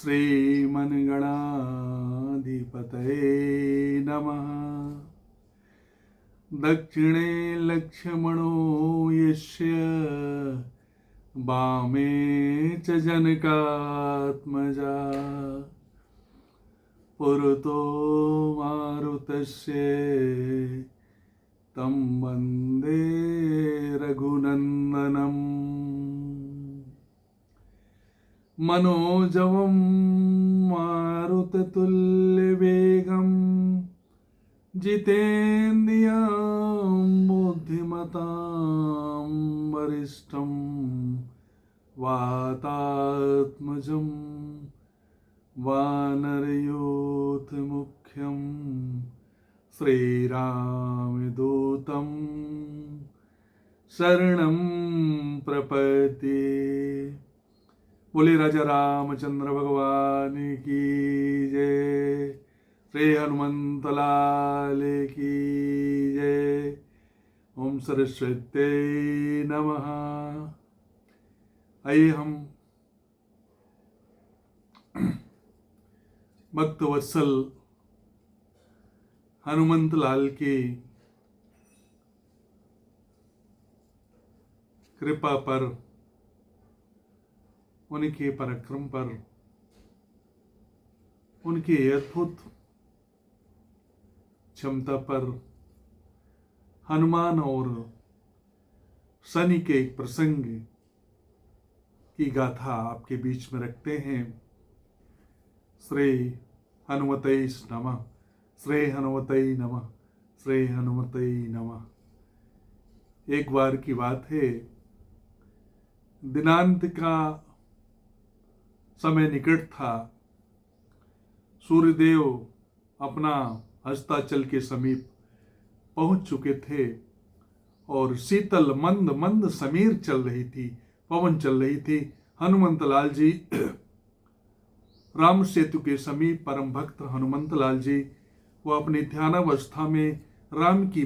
श्रीमन्गणाधिपतये नमः। दक्षिणे लक्ष्मणो यस्य वामे च जनकात्मजा पुरतो मारुतस्य तं वन्दे रघुनन्दनम्। मनोजवं मारुततुल्यवेगं जितेन्द्रियं बुद्धिमतां वरिष्ठं वातात्मजं वानरयूथमुख्यं श्रीरामदूतं शरणं प्रपद्ये। बोले राजा रामचंद्र भगवान की जय। श्री हनुमंत लाल की जय। ओम सरस्वती नमः। आइए हम भक्त वत्सल हनुमंत लाल की कृपा पर, उनके पराक्रम पर, उनके अद्भुत क्षमता पर हनुमान और शनि के एक प्रसंग की गाथा आपके बीच में रखते हैं। श्री हनुमते नमः, श्री हनुमते नमः, श्री हनुमते नमः। एक बार की बात है, दिनांत का समय निकट था। सूर्यदेव अपना अस्ताचल के समीप पहुंच चुके थे और शीतल मंद मंद समीर चल रही थी, पवन चल रही थी। हनुमंत लाल जी राम सेतु के समीप परम भक्त हनुमंत लाल जी वो अपनी ध्यानावस्था में राम की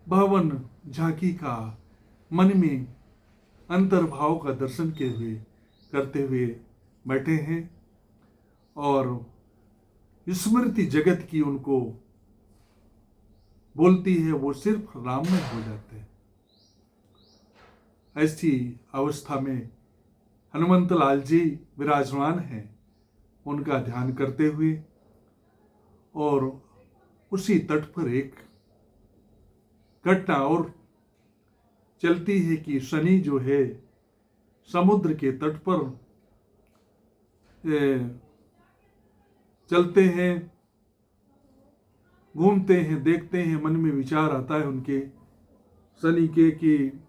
भवन झांकी का मन में अंतर्भाव का दर्शन करते हुए बैठे हैं और स्मृति जगत की उनको बोलती है, वो सिर्फ राम में हो जाते हैं। ऐसी अवस्था में हनुमंत लाल जी विराजमान हैं, उनका ध्यान करते हुए। और उसी तट पर एक घटना और चलती है कि शनि जो है समुद्र के तट पर चलते हैं, घूमते हैं, देखते हैं। मन में विचार आता है उनके शनि के कि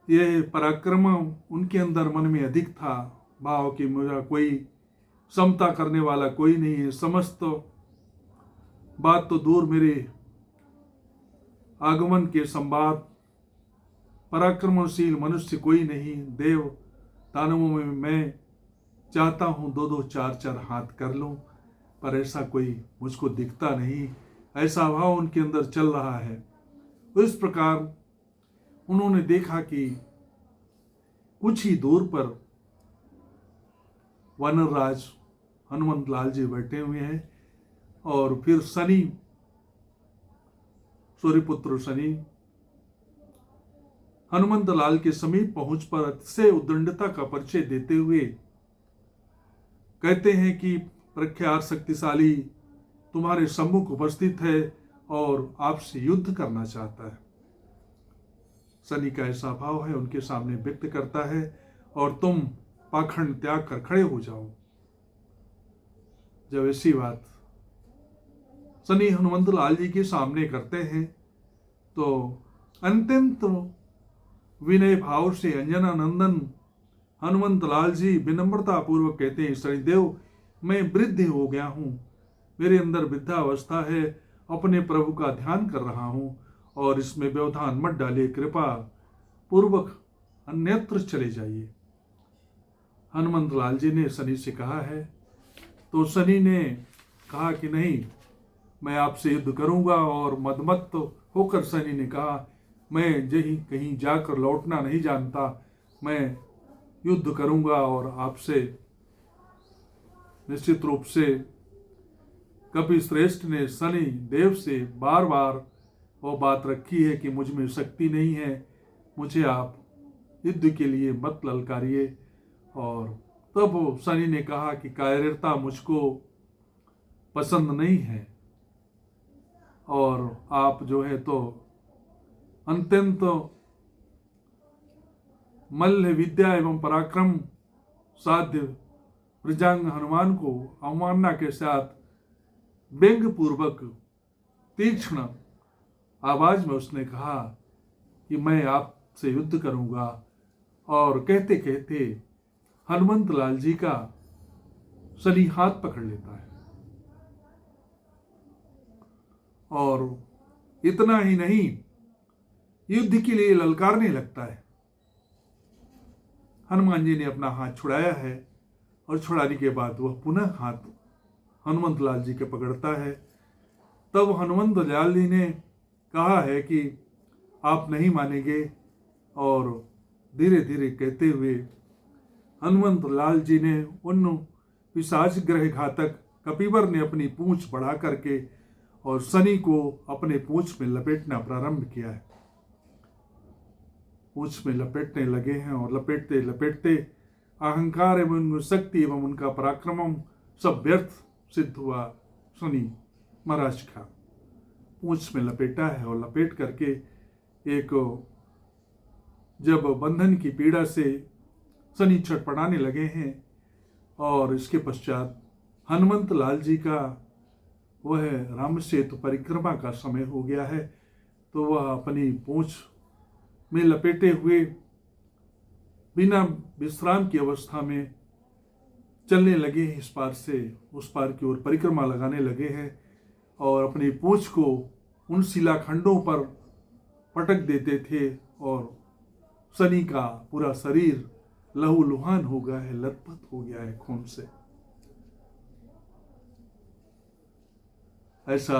यह पराक्रम उनके अंदर मन में अधिक था, भाव कि मेरा कोई समता करने वाला कोई नहीं है, समस्त बात तो दूर, मेरे आगमन के संवाद पराक्रमशील मनुष्य कोई नहीं। देव दानवों में मैं चाहता हूं दो दो चार चार हाथ कर लूं, पर ऐसा कोई मुझको दिखता नहीं। ऐसा भाव उनके अंदर चल रहा है। इस प्रकार उन्होंने देखा कि कुछ ही दूर पर वानरराज हनुमंत लाल जी बैठे हुए हैं और फिर शनि, सूर्यपुत्र शनि हनुमंत लाल के समीप पहुंच पर अतिशय उद्दंडता का परिचय देते हुए कहते हैं कि प्रख्यात शक्तिशाली तुम्हारे सम्मुख उपस्थित है और आपसे युद्ध करना चाहता है। शनि का ऐसा भाव है, उनके सामने व्यक्त करता है और तुम पाखंड त्याग कर खड़े हो जाओ। जब ऐसी बात शनि हनुमंत लाल जी के सामने करते हैं तो अत्यंत विनय भाव से अंजना नंदन हनुमंत लाल जी विनम्रता पूर्वक कहते हैं, शनिदेव मैं वृद्ध हो गया हूं, मेरे अंदर वृद्धावस्था है, अपने प्रभु का ध्यान कर रहा हूं और इसमें व्यवधान मत डालिए, कृपा पूर्वक अन्यत्र चले जाइए। हनुमंत लाल जी ने शनि से कहा है तो शनि ने कहा कि नहीं, मैं आपसे युद्ध करूंगा। और मदमत्त होकर शनि ने कहा, मैं कहीं जाकर लौटना नहीं जानता, मैं युद्ध करूंगा। और आपसे निश्चित रूप से कपि श्रेष्ठ ने शनि देव से बार बार वो बात रखी है कि मुझ में शक्ति नहीं है, मुझे आप युद्ध के लिए मत ललकारिए। और तब शनि ने कहा कि कायरता मुझको पसंद नहीं है, और आप जो है तो अत्यंत मल्ल विद्या एवं पराक्रम साध्य प्रजांग हनुमान को अवमानना के साथ व्यंग पूर्वक तीक्ष्ण आवाज में उसने कहा कि मैं आपसे युद्ध करूंगा। और कहते कहते हनुमंत लाल जी का शनि हाथ पकड़ लेता है। और इतना ही नहीं, युद्ध के लिए ललकारने लगता है। हनुमान जी ने अपना हाथ छुड़ाया है, और छुड़ाने के बाद वह पुनः हाथ हनुमंत लाल जी के पकड़ता है। तब हनुमंत लाल जी ने कहा है कि आप नहीं मानेंगे। और धीरे धीरे कहते हुए हनुमंत लाल जी ने उन पिशाच ग्रह घातक कपिवर ने अपनी पूंछ बढ़ा करके और शनि को अपने पूंछ में लपेटना प्रारंभ किया है। पूंछ में लपेटने लगे हैं, और लपेटते लपेटते अहंकार एवं शक्ति एवं उनका पराक्रम सब व्यर्थ सिद्ध हुआ। शनि महाराज का पूंछ में लपेटा है, और लपेट करके एक जब बंधन की पीड़ा से शनि छटपटाने लगे हैं, और इसके पश्चात हनुमंत लाल जी का वह राम सेतु परिक्रमा का समय हो गया है, तो वह अपनी पूंछ में लपेटे हुए बिना विश्राम की अवस्था में चलने लगे हैं। इस पार से उस पार की ओर परिक्रमा लगाने लगे हैं, और अपनी पूंछ को उन शिलाखंडों पर पटक देते थे, और शनि का पूरा शरीर लहूलुहान हो गया है, लथपथ हो गया है खून से। ऐसा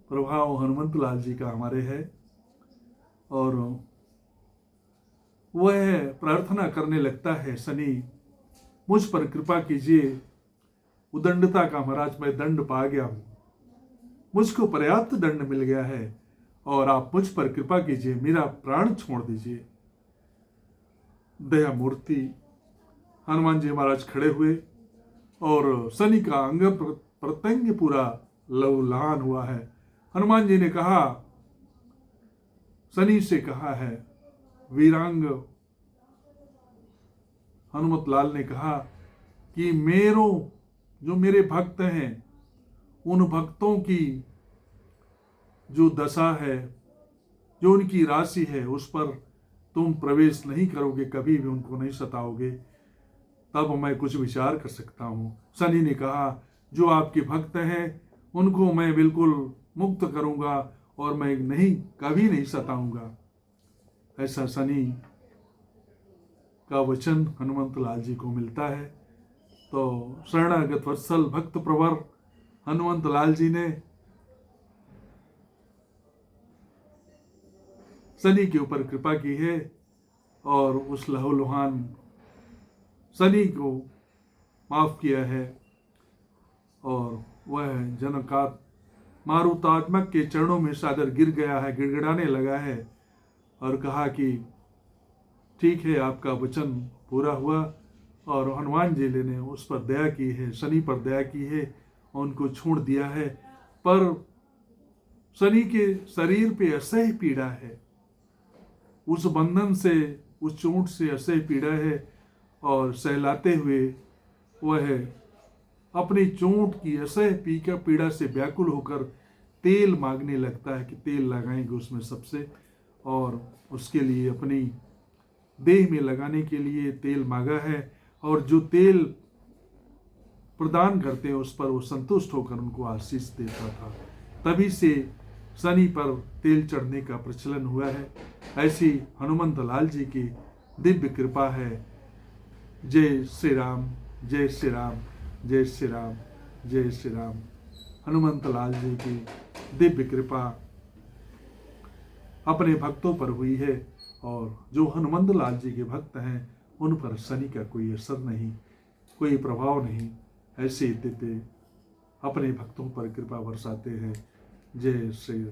प्रभाव हनुमंत लाल जी का हमारे है। और वह प्रार्थना करने लगता है, शनि मुझ पर कृपा कीजिए, उदंडता का महाराज मैं दंड पा गया हूं, मुझको पर्याप्त दंड मिल गया है, और आप मुझ पर कृपा कीजिए, मेरा प्राण छोड़ दीजिए। दया मूर्ति हनुमान जी महाराज खड़े हुए, और शनि का अंग प्रत्यंग पूरा लहूलुहान हुआ है। हनुमान जी ने कहा, शनि से कहा है, वीरांग हनुमत लाल ने कहा कि जो मेरे भक्त हैं, उन भक्तों की जो दशा है, जो उनकी राशि है, उस पर तुम प्रवेश नहीं करोगे, कभी भी उनको नहीं सताओगे, तब मैं कुछ विचार कर सकता हूं। शनि ने कहा, जो आपके भक्त हैं उनको मैं बिल्कुल मुक्त करूंगा, और मैं कभी नहीं सताऊंगा। ऐसा शनि का वचन हनुमंत लाल जी को मिलता है। तो शरणागत वत्सल भक्त प्रवर हनुमंत लाल जी ने शनि के ऊपर कृपा की है, और उस लहूलुहान शनि को माफ किया है, और वह जनकात मारुतात्मक के चरणों में सादर गिर गया है, गिड़गिड़ाने लगा है, और कहा कि ठीक है, आपका वचन पूरा हुआ। और हनुमान जी ने उस पर दया की है, शनि पर दया की है, और उनको छोड़ दिया है। पर शनि के शरीर पे असह्य पीड़ा है, उस बंधन से, उस चोट से असह्य पीड़ा है, और सहलाते हुए वह अपनी चोट की असह्य पीड़ा से व्याकुल होकर तेल मांगने लगता है कि तेल लगाएंगे उसमें सबसे, और उसके लिए अपनी देह में लगाने के लिए तेल मांगा है, और जो तेल प्रदान करते हैं उस पर वो संतुष्ट होकर उनको आशीष देता था। तभी से शनि पर तेल चढ़ने का प्रचलन हुआ है। ऐसी हनुमंत लाल जी की दिव्य कृपा है। जय श्री राम, जय श्री राम, जय श्री राम, जय श्री राम। हनुमंत लाल जी की दिव्य कृपा अपने भक्तों पर हुई है, और जो हनुमंत लाल जी के भक्त हैं उन पर शनि का कोई असर नहीं, कोई प्रभाव नहीं। ऐसे दिव्य अपने भक्तों पर कृपा बरसाते हैं। जय श्री